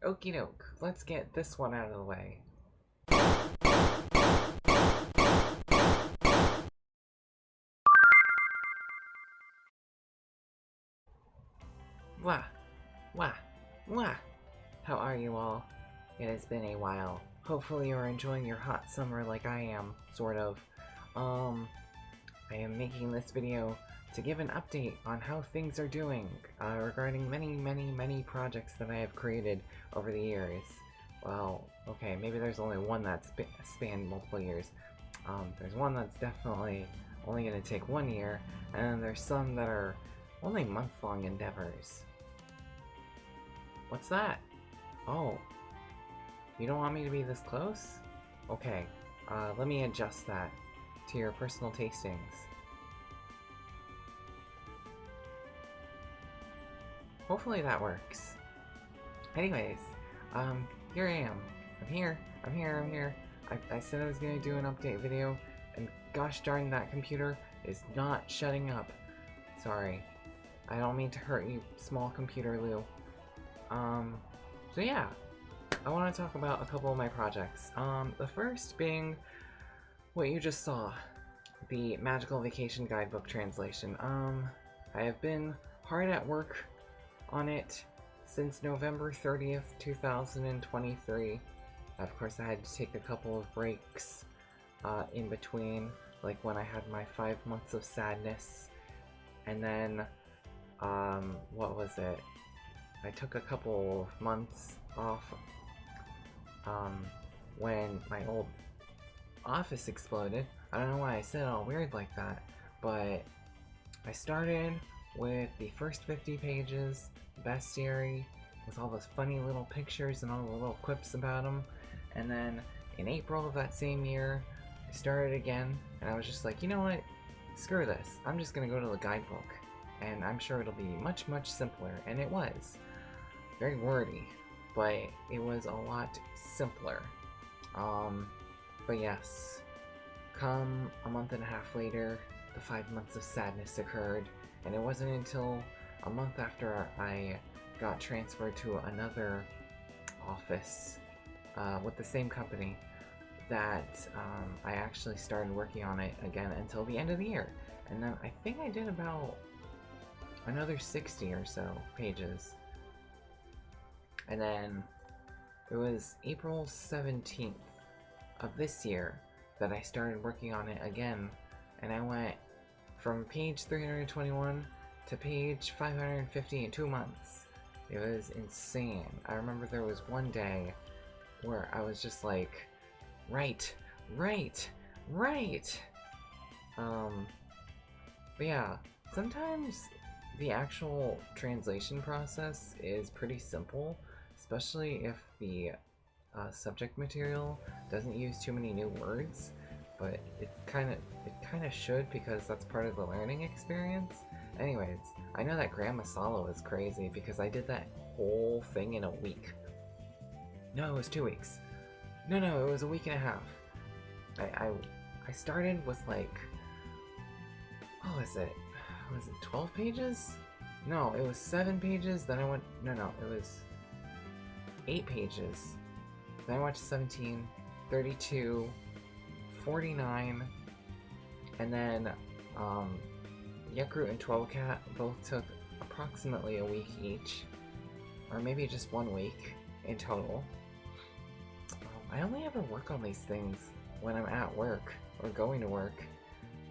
Okie doke, let's get this one out of the way. Wah, wah, wah. How are you all? It has been a while. Hopefully you're enjoying your hot summer like I am, sort of. I am making this video to give an update on how things are doing regarding many projects that I have created over the years. Well, okay, maybe there's only one that's spanned multiple years. There's one that's definitely only going to take 1 year, and then there's some that are only month-long endeavors. What's that? Oh, you don't want me to be this close? Okay, let me adjust that to your personal tastings. Hopefully that works. Anyways, here I am. I'm here. I said I was gonna do an update video, and gosh darn, that computer is not shutting up. Sorry. I don't mean to hurt you, small computer Lou. So yeah, I want to talk about a couple of my projects. The first being what you just saw, the Magical Vacation Guidebook translation. I have been hard at work on it since November 30th, 2023. Of course, I had to take a couple of breaks in between, like when I had my 5 months of sadness, and then, what was it? I took a couple of months off when my old office exploded. I don't know why I said it all weird like that, but I started with the first 50 pages, bestiary, with all those funny little pictures and all the little quips about them, and then in April of that same year, I started again, and I was just like, you know what, screw this, I'm just gonna go to the guidebook, and I'm sure it'll be much simpler, and it was. Very wordy, but it was a lot simpler. But yes, come a month and a half later, the 5 months of sadness occurred, and it wasn't until a month after I got transferred to another office with the same company that I actually started working on it again until the end of the year. And then I think I did about another 60 or so pages. And then it was April 17th of this year that I started working on it again, and I went from page 321 to page 550 in 2 months. It was insane. I remember there was one day where I was just like, right. But yeah, sometimes the actual translation process is pretty simple, especially if the subject material doesn't use too many new words, but it kind of should, because that's part of the learning experience. Anyways, I know that Grandma Solo is crazy because I did that whole thing in a week. No, it was 2 weeks. No, it was a week and a half. I started with like, what was it? Was it 12 pages? No, it was 7 pages, then I went, no, it was 8 pages. Then I went to 17, 32, 49, and then Yakrut and 12 Cat both took approximately a week each, or maybe just 1 week in total. I only ever work on these things when I'm at work or going to work.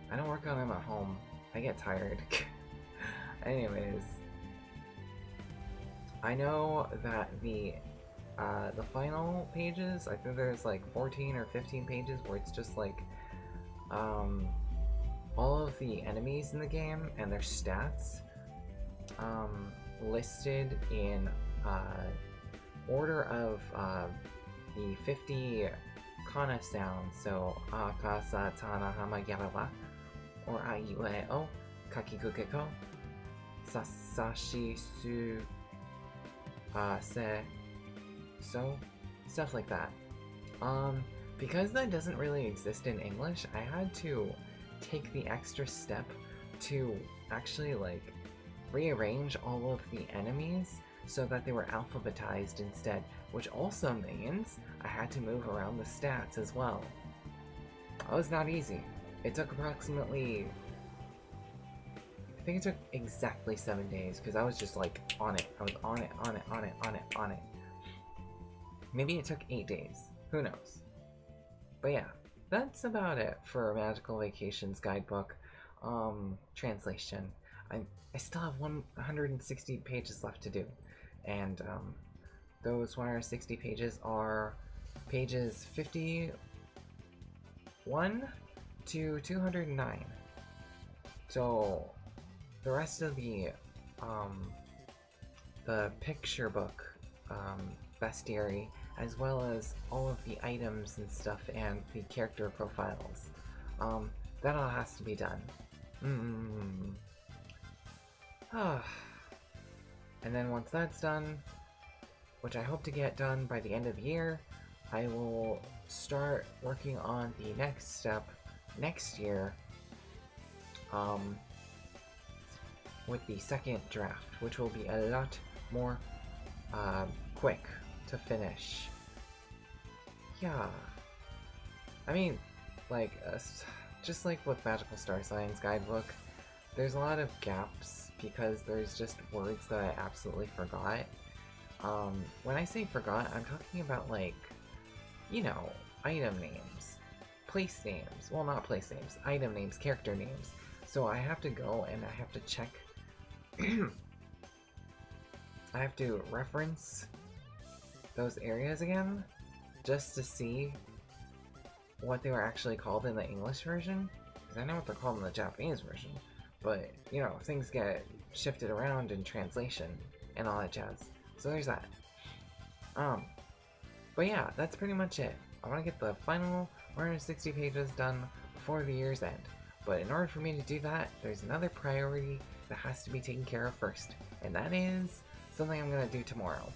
I don't work on them at home. I get tired. Anyways, I know that the final pages, I think there's like 14 or 15 pages where it's just like all of the enemies in the game and their stats listed in order of the 50 kana sounds. So aka sa tana hama yaraba, or a i u e o, kakikukeko, sasashi su se so, stuff like that. Because that doesn't really exist in English, I had to take the extra step to actually like rearrange all of the enemies so that they were alphabetized instead, which also means I had to move around the stats as well. That was not easy. It took approximately, I think it took exactly 7 days, because I was just like on it. I was on it. Maybe it took 8 days. Who knows? But yeah, that's about it for Magical Vacations guidebook translation. I still have 160 pages left to do, and those 160 pages are pages 51 to 209. So the rest of the picture book bestiary, as well as all of the items and stuff and the character profiles, that all has to be done. And then once that's done, which I hope to get done by the end of the year, I will start working on the next step next year with the second draft, which will be a lot more quick to finish. Yeah, I mean, like, just like with Magical Star Signs guidebook, there's a lot of gaps because there's just words that I absolutely forgot. When I say forgot, I'm talking about, like, you know, item names, place names, well, not place names, item names, character names. So I have to go and I have to check, I have to reference those areas again, just to see what they were actually called in the English version, because I know what they're called in the Japanese version, but, you know, things get shifted around in translation and all that jazz. So there's that. But yeah, that's pretty much it. I want to get the final 160 pages done before the year's end. But in order for me to do that, there's another priority that has to be taken care of first. And that is something I'm going to do tomorrow.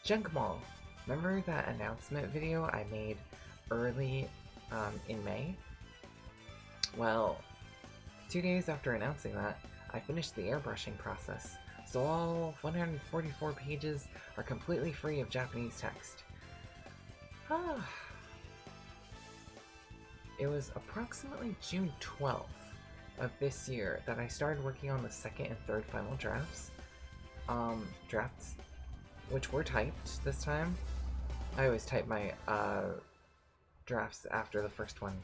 Junk Mall. Remember that announcement video I made early in May? Well, 2 days after announcing that, I finished the airbrushing process. So all 144 pages are completely free of Japanese text. It was approximately June 12th of this year that I started working on the second and third final drafts, which were typed this time. I always type my drafts after the first one.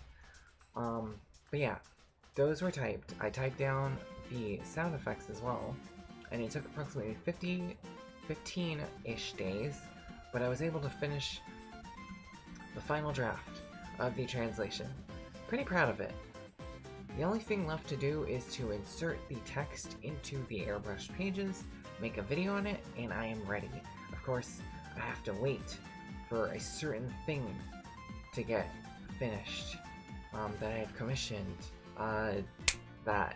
But yeah, those were typed. I typed down the sound effects as well, and it took approximately 15-ish days, but I was able to finish the final draft of the translation. Pretty proud of it. The only thing left to do is to insert the text into the airbrushed pages, make a video on it, and I am ready. Of course, I have to wait for a certain thing to get finished that I have commissioned. That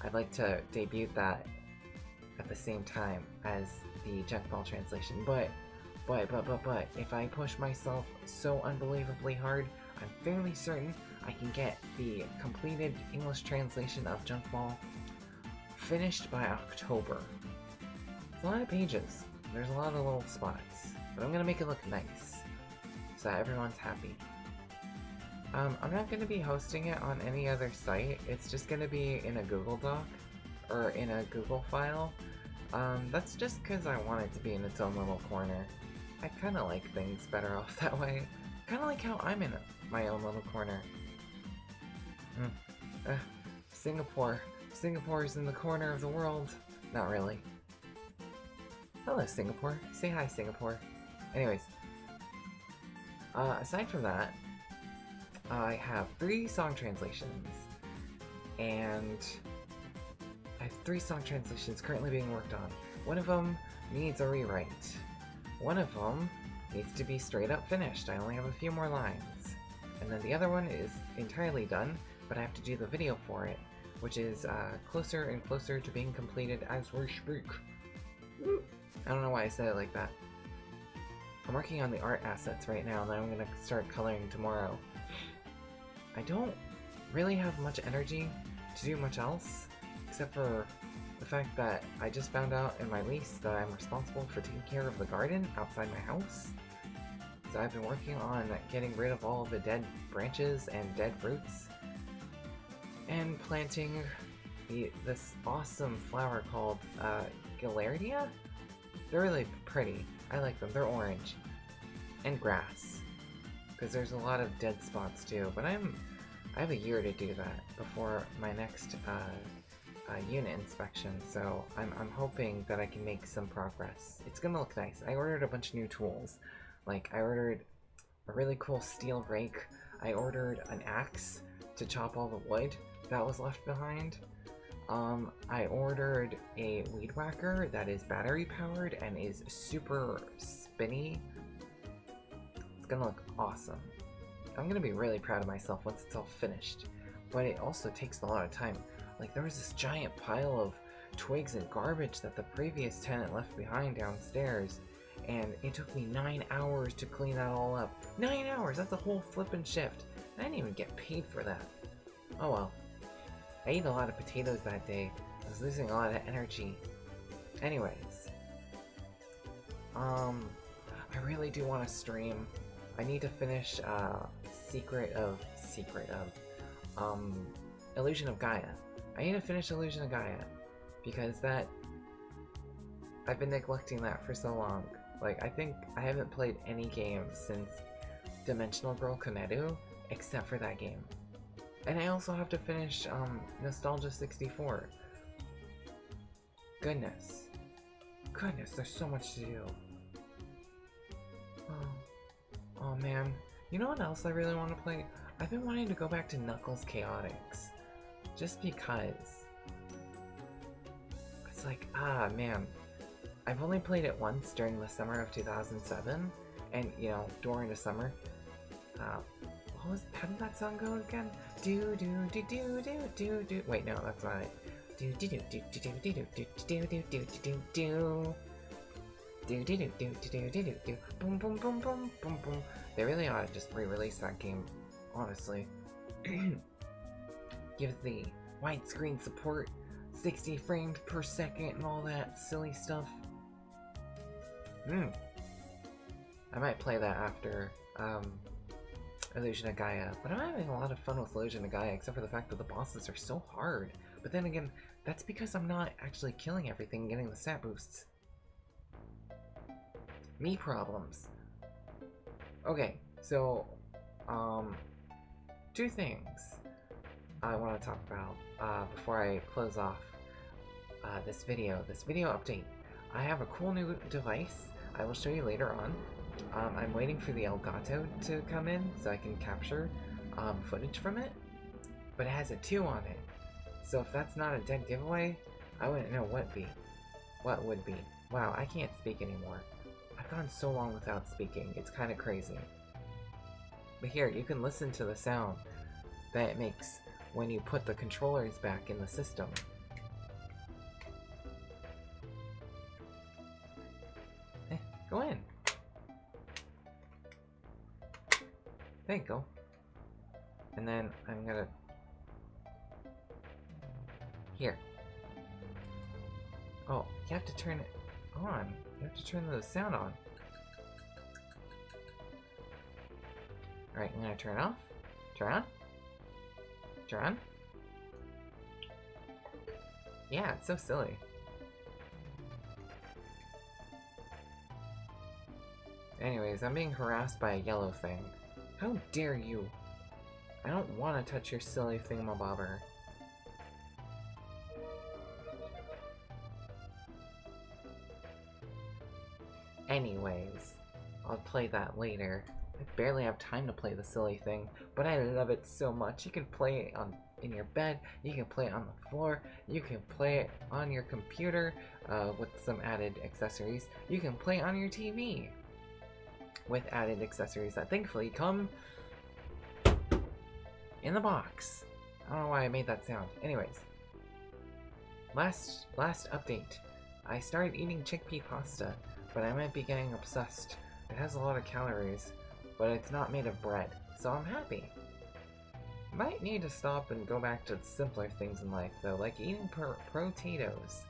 I'd like to debut that at the same time as the Junk Ball translation, but if I push myself so unbelievably hard, I'm fairly certain I can get the completed English translation of Junk Ball finished by October. It's a lot of pages. There's a lot of little spots, but I'm gonna make it look nice so that everyone's happy. I'm not going to be hosting it on any other site. It's just going to be in a Google Doc or in a Google file. That's just because I want it to be in its own little corner. I kind of like things better off that way. Kind of like how I'm in my own little corner. Singapore. Singapore's in the corner of the world. Not really. Hello, Singapore. Say hi, Singapore. Anyways. Aside from that, I have 3 song translations, and I have 3 song translations currently being worked on. One of them needs a rewrite. One of them needs to be straight up finished. I only have a few more lines. And then the other one is entirely done, but I have to do the video for it, which is closer and closer to being completed as we speak. I don't know why I said it like that. I'm working on the art assets right now, and then I'm going to start coloring tomorrow. I don't really have much energy to do much else, except for the fact that I just found out in my lease that I'm responsible for taking care of the garden outside my house. So I've been working on getting rid of all the dead branches and dead roots and planting this awesome flower called Gaillardia. They're really pretty. I like them. They're orange. And grass. Because there's a lot of dead spots too. But I have a year to do that before my next unit inspection. So I'm hoping that I can make some progress. It's gonna look nice. I ordered a bunch of new tools. Like, I ordered a really cool steel rake. I ordered an axe to chop all the wood that was left behind. I ordered a weed whacker that is battery powered and is super spinny. It's gonna look awesome. I'm gonna be really proud of myself once it's all finished. But it also takes a lot of time. Like, there was this giant pile of twigs and garbage that the previous tenant left behind downstairs, and it took me 9 hours to clean that all up. 9 hours! That's a whole flippin' shift. I didn't even get paid for that. Oh well. I ate a lot of potatoes that day. I was losing a lot of energy. Anyways. I really do want to stream. I need to finish, Illusion of Gaia. I need to finish Illusion of Gaia. Because I've been neglecting that for so long. Like, I think I haven't played any games since Dimensional Girl Komeru, except for that game. And I also have to finish, Nostalgia 64. Goodness. Goodness, there's so much to do. Oh man. You know what else I really want to play? I've been wanting to go back to Knuckles Chaotix. Just because. It's like, man. I've only played it once during the summer of 2007. And, you know, during the summer. How did that song go again? Do do do do do do do. Wait, no, that's not it. Do do do do do do do do do do do do do. Do do do do do do do do. Boom boom boom boom boom boom. They really ought to just re-release that game, honestly. Gives the widescreen support, 60 frames per second, and all that silly stuff. I might play that after Illusion of Gaia, but I'm having a lot of fun with Illusion of Gaia, except for the fact that the bosses are so hard. But then again, that's because I'm not actually killing everything and getting the stat boosts. Me problems. Okay, so, two things I want to talk about before I close off this video update. I have a cool new device I will show you later on. I'm waiting for the Elgato to come in so I can capture footage from it, but it has a 2 on it. So if that's not a dead giveaway, I wouldn't know what would be. Wow, I can't speak anymore. I've gone so long without speaking, it's kind of crazy. But here, you can listen to the sound that it makes when you put the controllers back in the system. Go in. There you go. And then I'm gonna... Here. Oh, you have to turn it on. You have to turn the sound on. Alright, I'm gonna turn it off. Turn on. Turn on. Yeah, it's so silly. Anyways, I'm being harassed by a yellow thing. How dare you? I don't want to touch your silly thingamabobber. Anyways, I'll play that later. I barely have time to play the silly thing, but I love it so much. You can play it in your bed, you can play it on the floor, you can play it on your computer with some added accessories. You can play it on your TV with added accessories that thankfully come in the box. I don't know why I made that sound. Anyways, last update. I started eating chickpea pasta, but I might be getting obsessed. It has a lot of calories, but it's not made of bread, so I'm happy. Might need to stop and go back to the simpler things in life, though, like eating potatoes.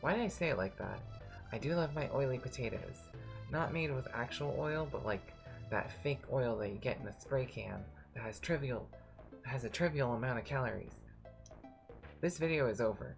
Why did I say it like that? I do love my oily potatoes. Not made with actual oil, but like that fake oil that you get in a spray can that has a trivial amount of calories. This video is over.